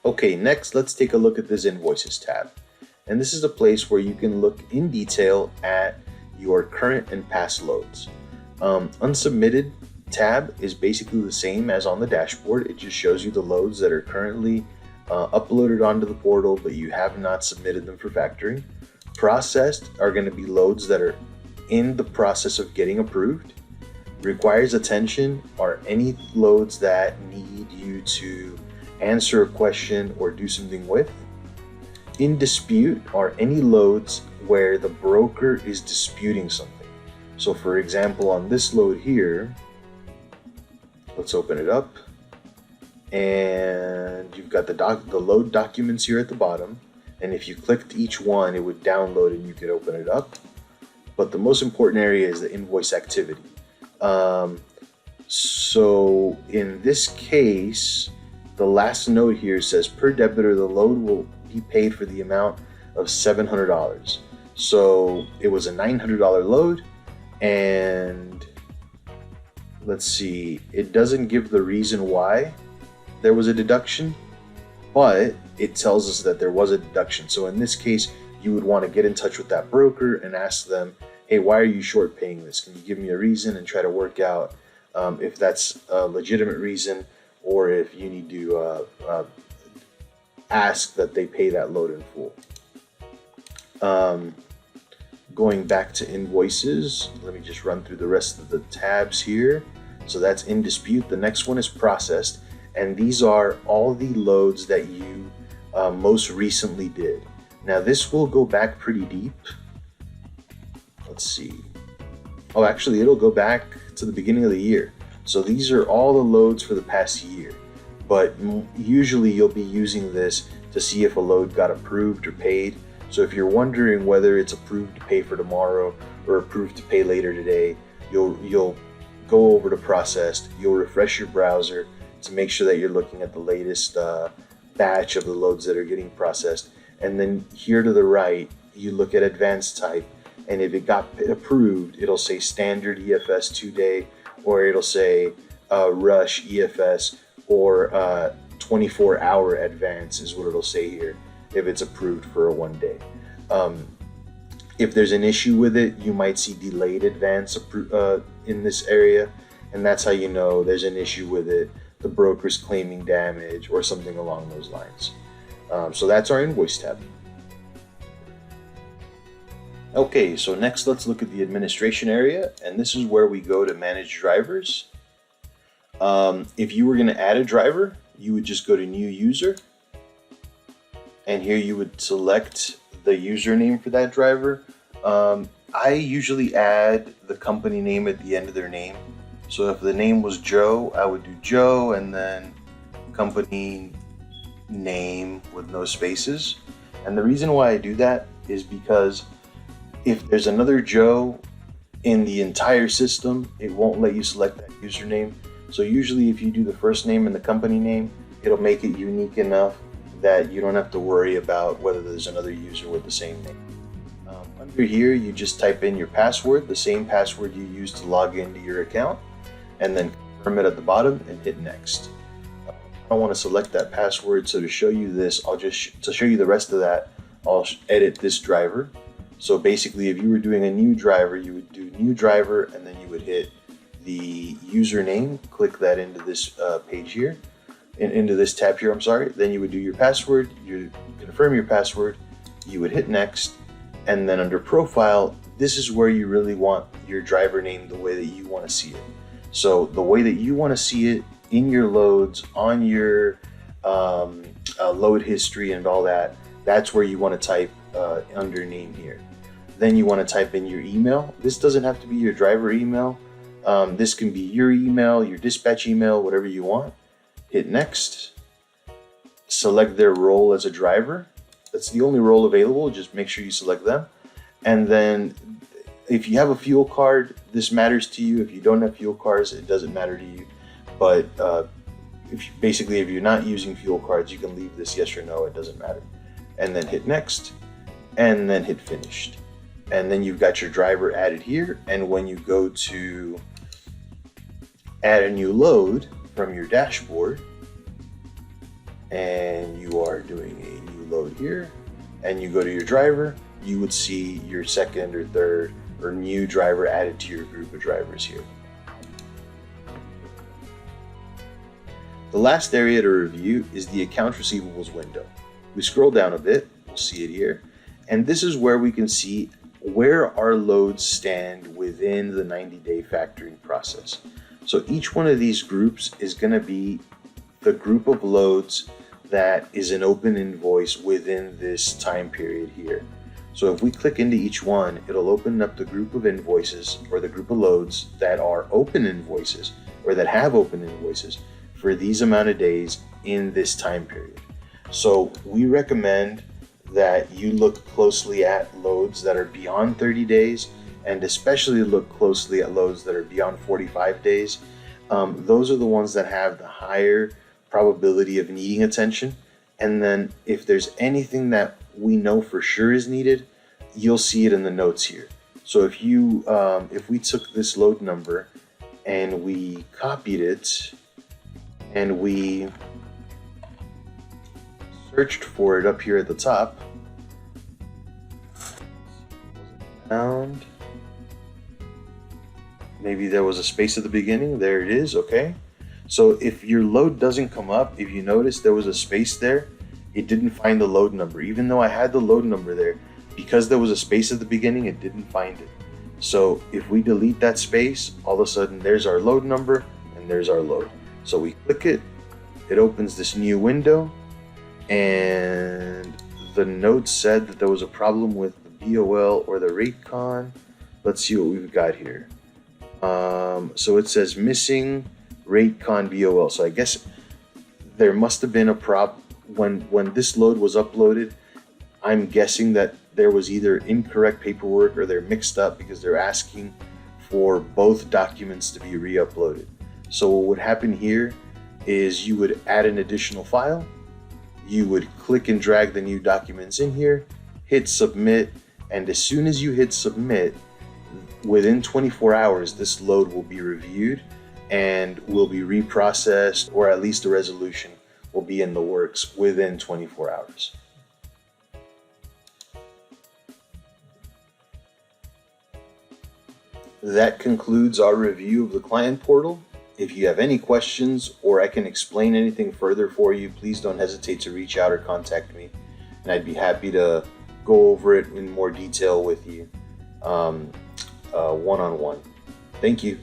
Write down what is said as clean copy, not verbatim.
Okay, next let's take a look at this Invoices tab. And this is a place where you can look in detail at your current and past loads. Unsubmitted tab is basically the same as on the dashboard. It just shows you the loads that are currently uploaded onto the portal, but you have not submitted them for factoring. Processed are going to be loads that are in the process of getting approved. Requires attention are any loads that need you to answer a question or do something with. In dispute are any loads where the broker is disputing something. So for example, on this load here, let's open it up, and you've got the load documents here at the bottom, and if you clicked each one, it would download and you could open it up. But the most important area is the invoice activity. So in this case, the last note here says per debitor, the load will be paid for the amount of $700. So it was a $900 load, and let's see, it doesn't give the reason why there was a deduction, but it tells us that there was a deduction. So in this case, you would want to get in touch with that broker and ask them, hey, why are you short paying this? Can you give me a reason, and try to work out if that's a legitimate reason, or if you need to ask that they pay that load in full. Going back to invoices, let me just run through the rest of the tabs here. So that's in dispute. The next one is processed, and these are all the loads that you most recently did. Now this will go back pretty deep. Let's see. Oh, actually, it'll go back to the beginning of the year. So these are all the loads for the past year. But usually you'll be using this to see if a load got approved or paid. So if you're wondering whether it's approved to pay for tomorrow or approved to pay later today, you'll go over to processed. You'll refresh your browser to make sure that you're looking at the latest batch of the loads that are getting processed. And then here to the right, you look at advanced type. And if it got approved, it'll say standard EFS 2-day, or it'll say rush EFS, or 24-hour advance is what it'll say here if it's approved for a 1-day. If there's an issue with it, you might see delayed advance in this area, and that's how you know there's an issue with it. The broker's claiming damage or something along those lines. So that's our invoice tab. Okay, so next let's look at the administration area, and this is where we go to manage drivers. If you were going to add a driver, you would just go to new user, and here you would select the username for that driver. I usually add the company name at the end of their name. So if the name was Joe, I would do Joe and then company name with no spaces. And the reason why I do that is because if there's another Joe in the entire system, it won't let you select that username. So usually if you do the first name and the company name, it'll make it unique enough that you don't have to worry about whether there's another user with the same name. Under here, you just type in your password, the same password you use to log into your account, and then confirm it at the bottom and hit next. I want to select that password, so to show you this, to show you the rest of that, I'll edit this driver. So basically, if you were doing a new driver, you would do new driver, and then you would hit the username, click that into this page here, into this tab here, I'm sorry. Then you would do your password, you confirm your password, you would hit next, and then under profile, this is where you really want your driver name the way that you want to see it. So the way that you want to see it in your loads, on your load history and all that, that's where you want to type under name here. Then you want to type in your email. This doesn't have to be your driver email. This can be your email, your dispatch email, whatever you want. Hit next. Select their role as a driver. That's the only role available. Just make sure you select them. And then if you have a fuel card, this matters to you. If you don't have fuel cards, it doesn't matter to you. But if you're not using fuel cards, you can leave this yes or no. It doesn't matter. And then hit next, and then hit finished. And then you've got your driver added here. And when you go to add a new load from your dashboard, and you are doing a new load here, and you go to your driver, you would see your second or third or new driver added to your group of drivers here. The last area to review is the accounts receivables window. We scroll down a bit, we'll see it here, and this is where we can see where our loads stand within the 90-day factoring process. So each one of these groups is going to be the group of loads that is an open invoice within this time period here. So if we click into each one, it'll open up the group of invoices or the group of loads that are open invoices or that have open invoices for these amount of days in this time period. So we recommend that you look closely at loads that are beyond 30 days and especially look closely at loads that are beyond 45 days. Those are the ones that have the higher probability of needing attention. And then if there's anything that we know for sure is needed, you'll see it in the notes here. So if we took this load number and we copied it and we searched for it up here at the top, found, maybe there was a space at the beginning, there it is, okay. So if your load doesn't come up, if you notice there was a space there, it didn't find the load number. Even though I had the load number there, because there was a space at the beginning, it didn't find it. So if we delete that space, all of a sudden there's our load number and there's our load. So we click it, it opens this new window, and the note said that there was a problem with the BOL or the rate con. Let's see what we've got here. So it says missing rate con BOL. So I guess there must have been a problem when this load was uploaded. I'm guessing that there was either incorrect paperwork or they're mixed up because they're asking for both documents to be re-uploaded. So what would happen here is you would add an additional file, you would click and drag the new documents in here, hit submit, and as soon as you hit submit, within 24 hours this load will be reviewed and will be reprocessed, or at least a resolution will be in the works within 24 hours. That concludes our review of the client portal. If you have any questions or I can explain anything further for you, please don't hesitate to reach out or contact me, and I'd be happy to go over it in more detail with you one-on-one. Thank you.